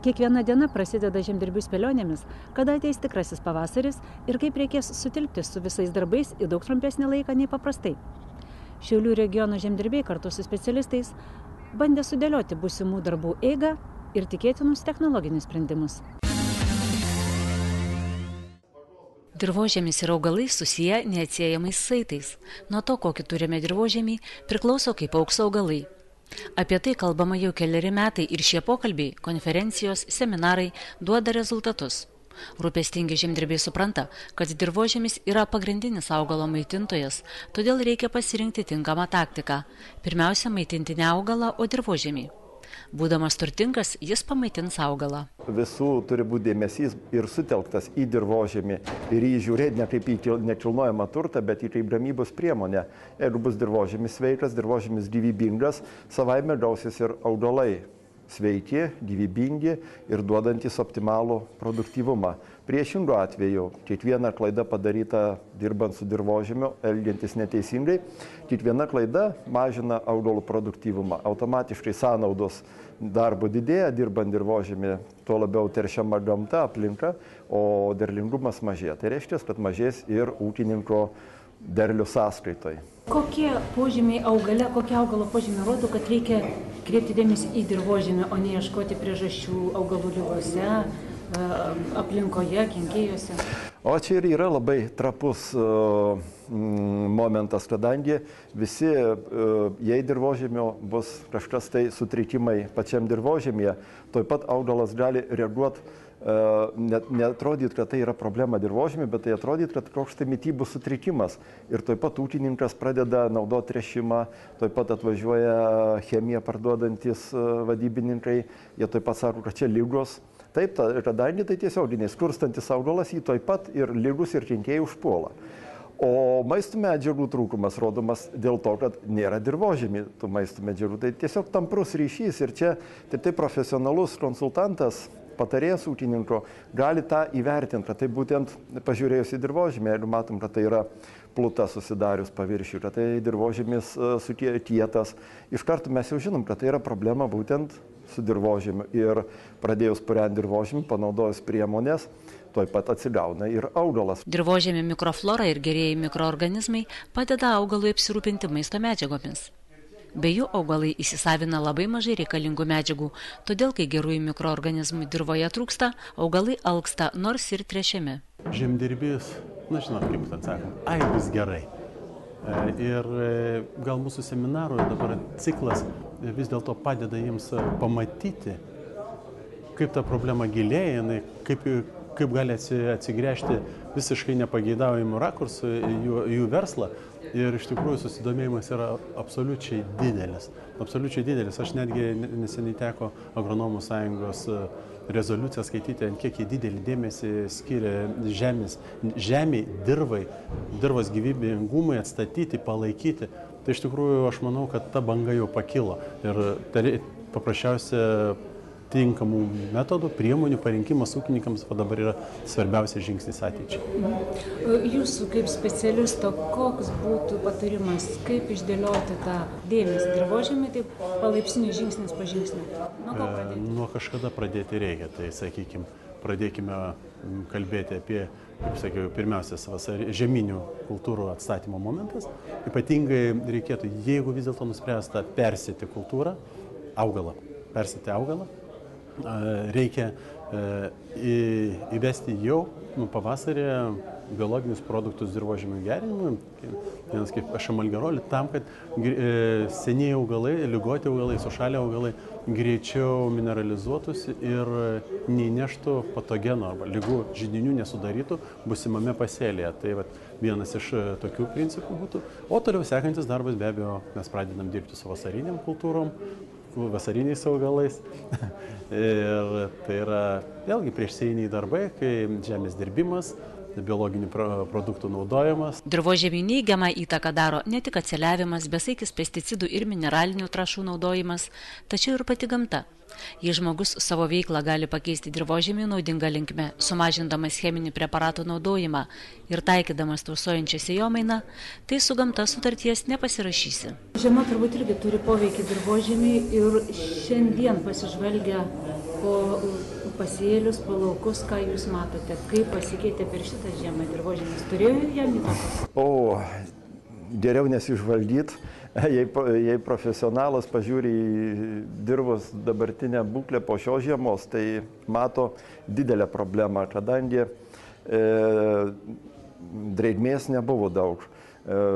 Kiekviena diena prasideda žemdirbių spėlionėmis, kada ateis tikrasis pavasaris ir kaip reikės sutilpti su visais darbais į daug trumpesnį laiką nei paprastai. Šiaulių regiono žemdirbiai kartu su specialistais bandė sudėlioti būsimų darbų eigą ir tikėtinus technologinius sprendimus. Dirvožemis ir augalai susiję neatsiejamais saitais. Nuo to, kokį turime dirvožemį, priklauso, kaip augs augalai. Apie tai kalbama jau keleri metai ir šie pokalbiai, konferencijos, seminarai duoda rezultatus. Rūpestingi žemdirbiai supranta, kad dirvožemis yra pagrindinis augalo maitintojas, todėl reikia pasirinkti tinkamą taktiką. Pirmiausia, maitinti ne augalą, o dirvožemį. Būdamas turtingas, jis pamaitins augalą. Visų turi būti dėmesys ir sutelktas į dirvožemį ir jį žiūrėti ne kaip į nekilnojamą turtą, bet į kaip gamybos priemonę. Jeigu bus dirvožemis sveikas, dirvožemis gyvybingas, savaime gausis ir augalai sveiki, gyvybingi ir duodantis optimalų produktyvumą. Priešingu atveju, kiekviena klaida padaryta dirbant su dirvožemiu, elgiantis neteisingai, kiekviena klaida mažina augalų produktyvumą. Automatiškai sąnaudos darbo didėja, dirbant dirvožemį, tuo labiau teršiama gamta, aplinka, o derlingumas mažėja. Tai reiškia, kad mažės ir ūkininko derlių sąskaitoj. Kokie požymiai augale, kokie augalo požymiai rodo, kad reikia kreipti dėmesį į dirvožemį, o ne ieškoti priežasčių augalų ligose, aplinkoje, kenkėjuose? O čia ir yra labai trapus momentas, kadangi visi, jei dirvožemio bus kažkas tai sutrikimai pačiam dirvožemėje, tuoj pat augalas gali reaguoti, neatrodyti, kad tai yra problema dirvožemė, bet tai atrodyti, kad koks tai mitybų sutrikimas. Ir tuoj pat ūkininkas pradeda naudoti tręšimą, tuoj pat atvažiuoja chemiją parduodantis vadybininkai, jie tuoj pat sako, kad čia ligos. Taip, kadangi tai tiesioginiai skurstantis augalas, jį tuoj pat ir lygus ir kenkėjai užpuola. O maistų medžiagų trūkumas rodomas dėl to, kad nėra dirvožemį tų maistų medžiagų. Tai tiesiog tamprus ryšys ir čia tai profesionalus konsultantas, patarėjas ūkininko gali tą įvertinti, kad tai būtent pažiūrėjus į dirvožemį, jeigu matom, kad tai yra pluta susidarius paviršių, kad tai dirvožemis kietas, iš karto mes jau žinom, kad tai yra problema būtent su dirvožemiu ir pradėjus purenti dirvožemį, panaudojus priemonės, tuoj pat atsigauna ir augalas. Dirvožemio mikroflora ir gerieji mikroorganizmai padeda augalui apsirūpinti maisto medžiagomis. Be jų augalai įsisavina labai mažai reikalingų medžiagų, todėl kai gerųjų mikroorganizmų dirvoje trūksta, augalai alksta, nors ir tręšiami. Žemdirbys, žinot, kaip ten sakom, bus gerai. Ir gal mūsų seminarų dabar ciklas vis dėlto padeda jiems pamatyti, kaip ta problema gilėja, kaip gali atsigręžti visiškai nepageidaujamų rakursų jų verslą. Ir iš tikrųjų susidomėjimas yra absoliučiai didelis. Absoliučiai didelis. Aš netgi neseniai teko Agronomų sąjungos rezoliuciją skaityti, ant kiek jie didelį dėmesį skiria žemiai, dirvos gyvybingumui atstatyti, palaikyti. Tai iš tikrųjų aš manau, kad ta banga jau pakilo. Ir tai paprasčiausia tinkamų metodų, priemonių parinkimas ūkininkams dabar yra svarbiausias žingsnis ateičiai. Jūsų kaip specialisto, koks būtų patarimas, kaip išdėlioti tą dėmesį dirvožemį, taip palaipsniui žingsnis po žingsnio? Nuo ko pradėti? Nuo kažkada pradėti reikia, tai sakykime, pradėkime kalbėti apie, kaip sakiau, pirmiausias žieminių kultūrų atstatymo momentas. Ypatingai reikėtų, jeigu vis dėlto nuspręsta persėti kultūrą, augalą, reikia įvesti jau pavasarį biologinius produktus dirvožemio gerinimui, vienas kaip šamalgerolį, tam, kad senieji augalai, ligoti augalai, sušalę augalai greičiau mineralizuotųsi ir neįneštų patogeno arba ligų židinių nesudarytų būsimame pasėlyje. Tai vienas iš tokių principų būtų. O toliau sekantis darbas, be abejo, mes pradedam dirbti su vasariniam kultūrom, vasariniais augalais. Ir tai yra vėlgi priešsėjiniai darbai, kai žemės dirbimas, biologinių produktų naudojimas. Dirvožemiui neigiamą įtaką daro ne tik atsiliavimas, besaikis pesticidų ir mineralinių trąšų naudojimas, tačiau ir pati gamta. Jei žmogus savo veiklą gali pakeisti dirvožemį naudinga linkme, sumažindamas cheminį preparatų naudojimą ir taikydamas tausojančią sėjomainą, tai su gamta sutarties nepasirašysi. Žiema turbūt irgi turi poveikį dirvožemiui ir šiandien pasižvelgia po pasėlius, po laukus, ką jūs matote, kaip pasikeitė per šitą žiemą dirvožemis. Turėjo jam įtakos? Geriau nesižvalgyt. Jei profesionalas pažiūri į dirvos dabartinę būklę po šios žiemos, tai mato didelę problemą, kadangi drėgmės nebuvo daug.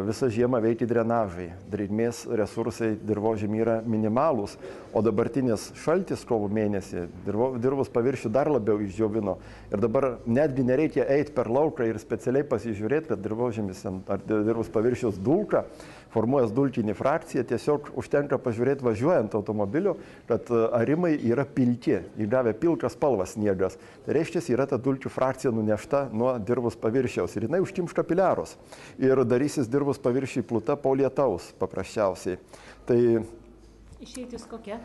Visą žiemą veikia drenažai, drėgmės resursai dirvožemį yra minimalūs, o dabartinis šaltis kovo mėnesį dirvos paviršių dar labiau išdžiovino. Ir dabar netgi nereikia eiti per lauką ir specialiai pasižiūrėti, kad dirvožemis ar dirvos paviršius dulka, formuojas dulkinį frakciją, tiesiog užtenka pažiūrėti važiuojant automobiliu, kad arimai yra pilki, įgavę pilką spalvą sniegas. Tai reiškia, yra ta dulkių frakcija nunešta nuo dirvos paviršiaus ir jinai užkimš kapiliarus. Ir darysis dirvos paviršiai pluta po lietaus paprasčiausiai. Tai išeitis kokia?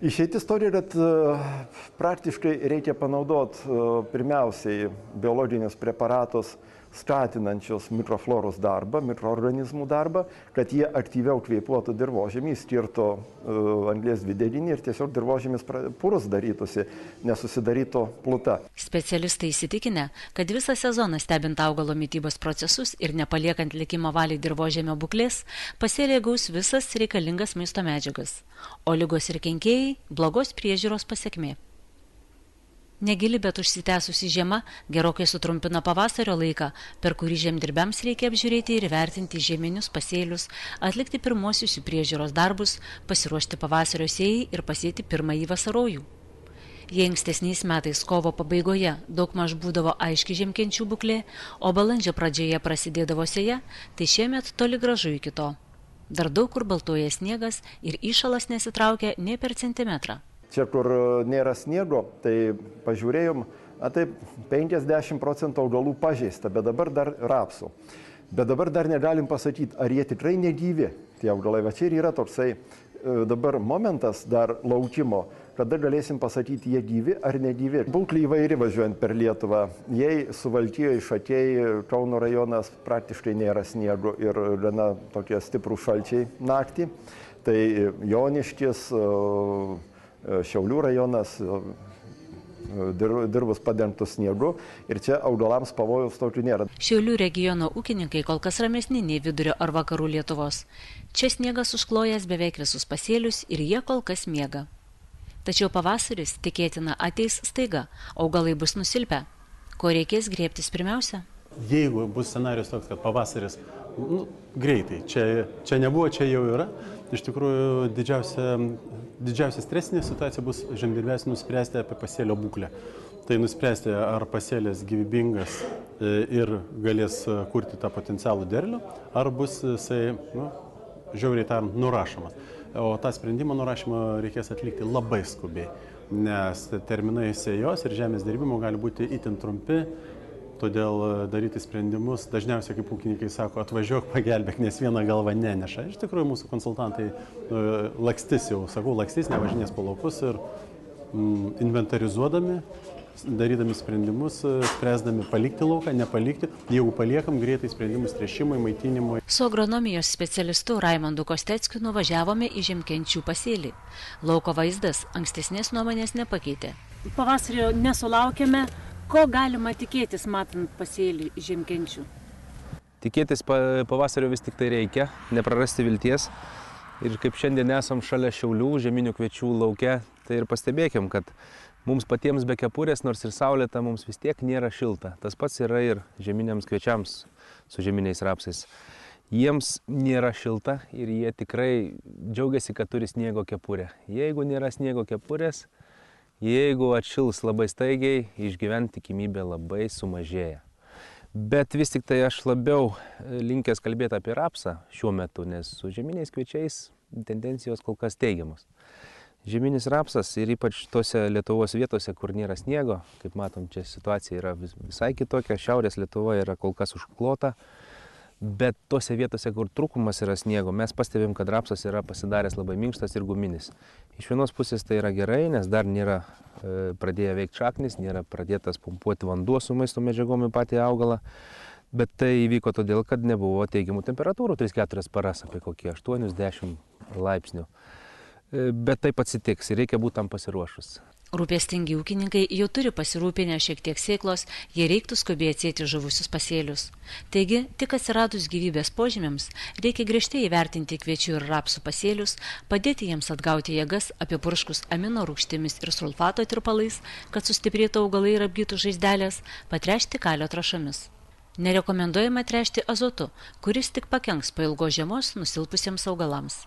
Išeitis to yra, kad praktiškai reikia panaudoti pirmiausiai biologinius preparatus skatinančios mikrofloros darbą, mikroorganizmų darbą, kad jie aktyviau kvėpuotų dirvožemį, skirtų anglies dvideginį ir tiesiog dirvožemis purus darytųsi, nesusidarytų pluta. Specialistai įsitikinę, kad visą sezoną stebint augalo mitybos procesus ir nepaliekant likimo valiai dirvožemio būklės, pasėliai gaus visas reikalingas maisto medžiagas, o ligos ir kenkėjai blogos priežiūros pasekmė. Negili, bet užsitęsusi žiema gerokai sutrumpina pavasario laiką, per kurį žemdirbiams reikia apžiūrėti ir vertinti žieminius pasėlius, atlikti pirmosius jų priežiūros darbus, pasiruošti pavasario sėjai ir pasėti pirmąjį vasarojų. Jei ankstesniais metais kovo pabaigoje daugmaž būdavo aiški žiemkenčių būklė, o balandžio pradžioje prasidėdavo sėja, tai šiemet toli gražu iki to. Dar daug kur baltuoja sniegas ir įšalas nesitraukia nė per centimetrą. Čia, kur nėra sniego, tai pažiūrėjom, taip 50% augalų pažeista, bet dabar dar rapsų. Bet dabar dar negalim pasakyti, ar jie tikrai negyvi, tie augalai. Va čia ir yra toksai dabar momentas dar laukimo, kada galėsim pasakyti, jie gyvi ar negyvi. Būklė įvairi važiuojant per Lietuvą. Jei Suvalkijoje, Šakiai, Kauno rajonas praktiškai nėra sniego ir gana tokie stiprų šalčiai naktį, tai Joniškis, Šiaulių rajonas, dirvos padengtos sniegu ir čia augalams pavojaus tokių nėra. Šiaulių regiono ūkininkai kol kas ramesni nei vidurio ar vakarų Lietuvos. Čia sniegas užklojęs beveik visus pasėlius ir jie kol kas miega. Tačiau pavasaris, tikėtina, ateis staiga, augalai bus nusilpę. Ko reikės griebtis pirmiausia? Jeigu bus scenarius toks, kad pavasaris greitai, čia nebuvo, čia jau yra, iš tikrųjų didžiausia stresinė situacija bus žemdirbės nuspręsti apie pasėlio būklę. Tai nuspręsti, ar pasėlis gyvybingas ir galės kurti tą potencialų derlių, ar bus jisai, žiauriai tariant, nurašomas. O tą sprendimą nurašymą reikės atlikti labai skubiai, nes terminai sėjos ir žemės dirbimo gali būti itin trumpi. Todėl daryti sprendimus, dažniausiai, kaip ūkininkai sako, atvažiuok, pagelbėk, nes viena galva neneša. Iš tikrųjų, mūsų konsultantai lakstys jau, sakau, lakstys, nevažinės po laukus ir inventarizuodami, darydami sprendimus, spręsdami palikti lauką, nepalikti. Jeigu paliekam, greitai sprendimus tręšimui, maitinimui. Su agronomijos specialistu Raimondu Kosteckiu nuvažiavome į žemkenčių pasėlį. Lauko vaizdas ankstesnės nuomonės nepakeitė. Pavasario nesulaukėme. Ko galima tikėtis, matant pasėlį žemkenčių? Tikėtis pavasario vis tik tai reikia, neprarasti vilties. Ir kaip šiandien esam šalia Šiaulių, žieminių kviečių lauke, tai ir pastebėkim, kad mums patiems be kepurės, nors ir saulėta, mums vis tiek nėra šilta. Tas pats yra ir žieminiams kviečiams su žieminiais rapsais. Jiems nėra šilta ir jie tikrai džiaugiasi, kad turi sniego kepurę. Jeigu nėra sniego kepurės, jeigu atšils labai staigiai, išgyventi tikimybė labai sumažėja. Bet vis tik tai aš labiau linkęs kalbėti apie rapsą šiuo metu, nes su žieminiais kviečiais tendencijos kol kas teigiamos. Žieminis rapsas ir ypač tose Lietuvos vietose, kur nėra sniego, kaip matom, čia situacija yra visai kitokia, šiaurės Lietuva yra kol kas užklota, bet tose vietose, kur trūkumas yra sniego, mes pastebim, kad rapsas yra pasidaręs labai minkštas ir guminis. Iš vienos pusės tai yra gerai, nes dar nėra pradėję veikti šaknis, nėra pradėtas pumpuoti vanduo su maisto medžiagom į patį augalą, bet tai įvyko todėl, kad nebuvo teigiamų temperatūrų 3-4 paras, apie kokie 8-10 laipsnių. Bet taip atsitiks ir reikia būti tam pasiruošus. Rūpestingi ūkininkai jau turi pasirūpinę šiek tiek sėklos, jei reiktų skubiai atsėti žuvusius pasėlius. Taigi, tik atsiradus gyvybės požymiams, reikia griežtai įvertinti kviečių ir rapsų pasėlius, padėti jiems atgauti jėgas apipurškus amino rūgštimis ir sulfato tirpalais, kad sustiprėtų augalai ir apgytų žaizdelės, patręšti kalio trąšomis. Nerekomenduojama tręšti azotu, kuris tik pakenks po ilgos žiemos nusilpusiems augalams.